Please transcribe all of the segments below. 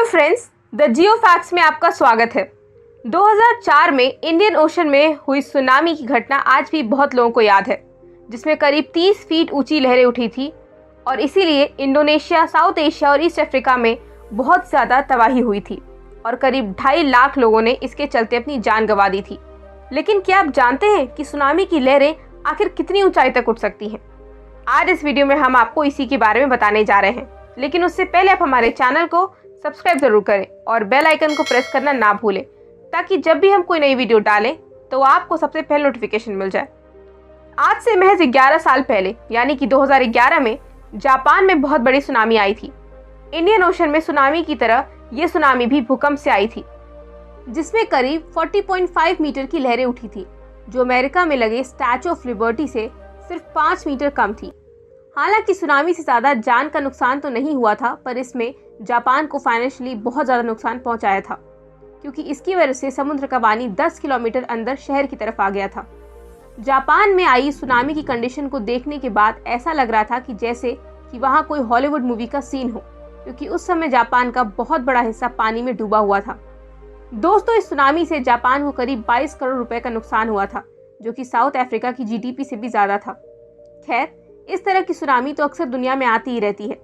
Friends, the Jio facts में आपका स्वागत है। 2004 में इंडियन ओशन में हुई सुनामी की घटना आज भी बहुत लोगों को याद है, जिसमें करीब 30 फीट ऊंची लहरें उठी थी और इसीलिए इंडोनेशिया, साउथ एशिया और ईस्ट अफ्रीका में बहुत ज़्यादा तबाही हुई थी और करीब 2.5 लाख लोगों ने इसके चलते अपनी जान गंवा दी थी। लेकिन क्या आप जानते हैं कि सुनामी की लहरें आखिर कितनी ऊंचाई तक उठ सकती हैं? आज इस वीडियो में हम आपको इसी के बारे में बताने जा रहे हैं, लेकिन उससे पहले आप हमारे चैनल को सब्सक्राइब जरूर करें और बेल आइकन को प्रेस करना ना भूलें, ताकि जब भी हम कोई नई वीडियो डालें तो आपको सबसे पहले नोटिफिकेशन मिल जाए। आज से महज 11 साल पहले यानी कि 2011 में जापान में बहुत बड़ी सुनामी आई थी। इंडियन ओशन में सुनामी की तरह ये सुनामी भी भूकंप से आई थी, जिसमें करीब 40.5 मीटर की लहरें उठी थी, जो अमेरिका में लगे स्टैचू ऑफ लिबर्टी से सिर्फ 5 मीटर कम थी। हालांकि सुनामी से ज़्यादा जान का नुकसान तो नहीं हुआ था, पर इसमें जापान को फाइनेंशियली बहुत ज़्यादा नुकसान पहुंचाया था, क्योंकि इसकी वजह से समुद्र का पानी 10 किलोमीटर अंदर शहर की तरफ आ गया था। जापान में आई सुनामी की कंडीशन को देखने के बाद ऐसा लग रहा था कि जैसे कि वहाँ कोई हॉलीवुड मूवी का सीन हो, क्योंकि उस समय जापान का बहुत बड़ा हिस्सा पानी में डूबा हुआ था। दोस्तों, इस सुनामी से जापान को करीब 22 करोड़ रुपए का नुकसान हुआ था, जो कि साउथ अफ्रीका की जीडीपी से भी ज़्यादा था। खैर, इस तरह की सुनामी तो अक्सर दुनिया में आती ही रहती है,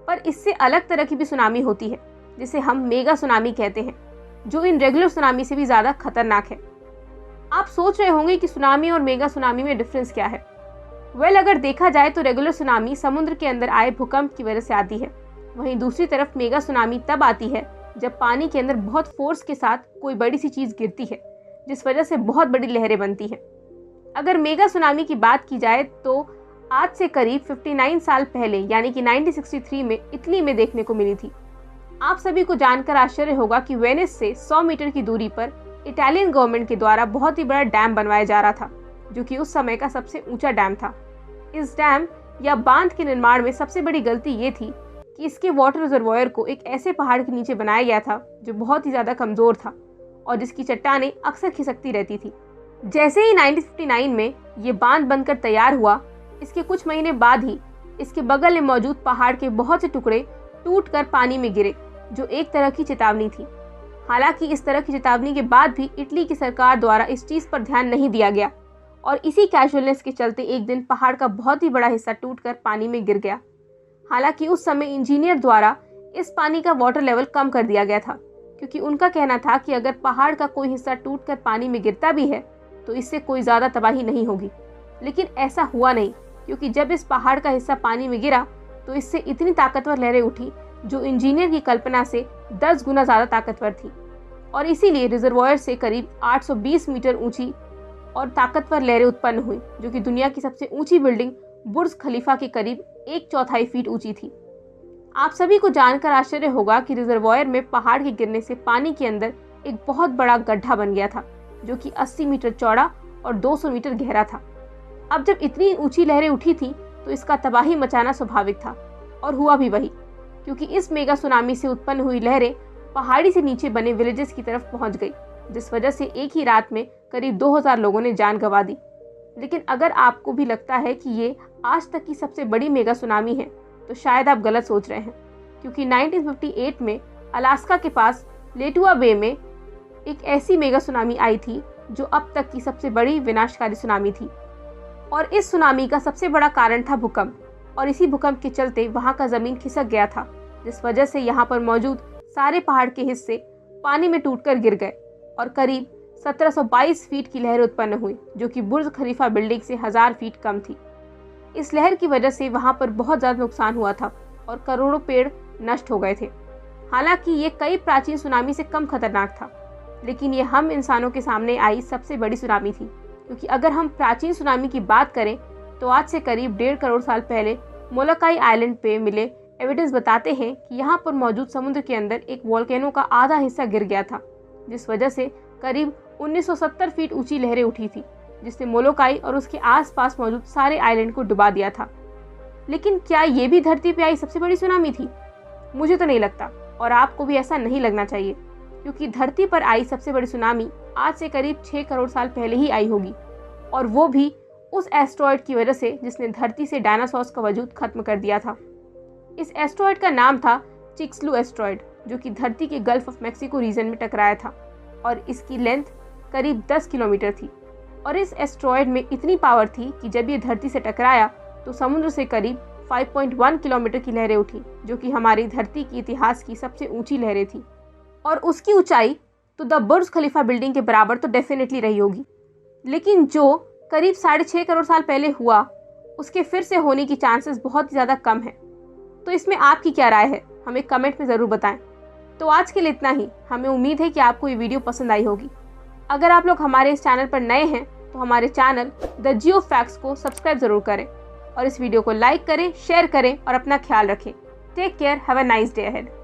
पर इससे अलग तरह की भी सुनामी होती है, जिसे हम मेगा सुनामी कहते हैं, जो इन रेगुलर सुनामी से भी ज़्यादा खतरनाक है। आप सोच रहे होंगे कि सुनामी और मेगा सुनामी में डिफरेंस क्या है? अगर देखा जाए तो रेगुलर सुनामी समुद्र के अंदर आए भूकंप की वजह से आती है, वहीं दूसरी तरफ मेगा सुनामी तब आती है जब पानी के अंदर बहुत फोर्स के साथ कोई बड़ी सी चीज़ गिरती है, जिस वजह से बहुत बड़ी लहरें बनती हैं। अगर मेगा सुनामी की बात की जाए तो आज से करीब 59 साल पहले यानी कि 1963 में इटली में देखने को मिली थी। आप सभी को जानकर आश्चर्य होगा कि वेनिस से 100 मीटर की दूरी पर इटालियन गवर्नमेंट के द्वारा बहुत ही बड़ा डैम बनवाया जा रहा था, जो कि उस समय का सबसे ऊंचा डैम था। इस डैम या बांध के निर्माण में सबसे बड़ी गलती ये थी कि इसके वाटर रिजर्वॉयर को एक ऐसे पहाड़ के नीचे बनाया गया था जो बहुत ही ज़्यादा कमज़ोर था और जिसकी चट्टानें अक्सर खिसकती रहती थी। जैसे ही 1959 में ये बांध बनकर तैयार हुआ, इसके कुछ महीने बाद ही इसके बगल में मौजूद पहाड़ के बहुत से टुकड़े टूटकर पानी में गिरे, जो एक तरह की चेतावनी थी। हालांकि इस तरह की चेतावनी के बाद भी इटली की सरकार द्वारा इस चीज़ पर ध्यान नहीं दिया गया और इसी कैजुअलनेस के चलते एक दिन पहाड़ का बहुत ही बड़ा हिस्सा टूटकर पानी में गिर गया। हालांकि उस समय इंजीनियर द्वारा इस पानी का वाटर लेवल कम कर दिया गया था, क्योंकि उनका कहना था कि अगर पहाड़ का कोई हिस्सा टूटकर पानी में गिरता भी है तो इससे कोई ज़्यादा तबाही नहीं होगी। लेकिन ऐसा हुआ नहीं, क्योंकि जब इस पहाड़ का हिस्सा पानी में गिरा तो इससे इतनी ताकतवर लहरें उठी जो इंजीनियर की कल्पना से 10 गुना ज़्यादा ताकतवर थी, और इसीलिए रिजर्वॉयर से करीब 820 मीटर ऊंची और ताकतवर लहरें उत्पन्न हुई, जो कि दुनिया की सबसे ऊंची बिल्डिंग बुर्ज खलीफा के करीब 1/4 फीट ऊंची थी। आप सभी को जानकर आश्चर्य होगा कि रिजर्वॉयर में पहाड़ के गिरने से पानी के अंदर एक बहुत बड़ा गड्ढा बन गया था, जो कि 80 मीटर चौड़ा और 200 मीटर गहरा था। अब जब इतनी ऊंची लहरें उठी थी तो इसका तबाही मचाना स्वाभाविक था, और हुआ भी वही, क्योंकि इस मेगा सुनामी से उत्पन्न हुई लहरें पहाड़ी से नीचे बने विलेजेस की तरफ पहुंच गई, जिस वजह से एक ही रात में करीब 2000 लोगों ने जान गंवा दी। लेकिन अगर आपको भी लगता है कि ये आज तक की सबसे बड़ी मेगा सुनामी है, तो शायद आप गलत सोच रहे हैं, क्योंकि 1958 में अलास्का के पास लेटुआ बे में एक ऐसी मेगा सुनामी आई थी जो अब तक की सबसे बड़ी विनाशकारी सुनामी थी। और इस सुनामी का सबसे बड़ा कारण था भूकंप, और इसी भूकंप के चलते वहाँ का ज़मीन खिसक गया था, जिस वजह से यहाँ पर मौजूद सारे पहाड़ के हिस्से पानी में टूटकर गिर गए और करीब 1722 फीट की लहर उत्पन्न हुई, जो कि बुर्ज खलीफा बिल्डिंग से 1000 फीट कम थी। इस लहर की वजह से वहाँ पर बहुत ज़्यादा नुकसान हुआ था और करोड़ों पेड़ नष्ट हो गए थे। हालांकि ये कई प्राचीन सुनामी से कम खतरनाक था, लेकिन ये हम इंसानों के सामने आई सबसे बड़ी सुनामी थी, क्योंकि अगर हम प्राचीन सुनामी की बात करें तो आज से करीब 1.5 करोड़ साल पहले मोलकाई आइलैंड पे मिले एविडेंस बताते हैं कि यहाँ पर मौजूद समुद्र के अंदर एक वोल्केनो का आधा हिस्सा गिर गया था, जिस वजह से करीब 1970 फीट ऊंची लहरें उठी थी, जिसने मोलकाई और उसके आसपास मौजूद सारे आइलैंड को डुबा दिया था। लेकिन क्या ये भी धरती पे आई सबसे बड़ी सुनामी थी? मुझे तो नहीं लगता, और आपको भी ऐसा नहीं लगना चाहिए, क्योंकि धरती पर आई सबसे बड़ी सुनामी आज से करीब 6 करोड़ साल पहले ही आई होगी, और वो भी उस एस्ट्रॉयड की वजह से जिसने धरती से डायनासोर्स का वजूद खत्म कर दिया था। इस एस्ट्रॉयड का नाम था चिक्सलू एस्ट्रॉयड, जो कि धरती के गल्फ ऑफ मैक्सिको रीजन में टकराया था और इसकी लेंथ करीब 10 किलोमीटर थी। और इस एस्ट्रॉयड में इतनी पावर थी कि जब ये धरती से टकराया तो समुद्र से करीब 5.1 किलोमीटर की लहरें उठी, जो कि हमारी धरती की इतिहास की सबसे ऊंची लहरें थी। और उसकी ऊंचाई तो द बुर्ज खलीफा बिल्डिंग के बराबर तो डेफिनेटली रही होगी, लेकिन जो करीब 6.5 करोड़ साल पहले हुआ उसके फिर से होने की चांसेस बहुत ज़्यादा कम है। तो इसमें आपकी क्या राय है, हमें कमेंट में ज़रूर बताएं। तो आज के लिए इतना ही। हमें उम्मीद है कि आपको ये वीडियो पसंद आई होगी। अगर आप लोग हमारे इस चैनल पर नए हैं तो हमारे चैनल द जियो फैक्ट्स को सब्सक्राइब ज़रूर करें और इस वीडियो को लाइक करें, शेयर करें और अपना ख्याल रखें। Take care, have a nice day ahead.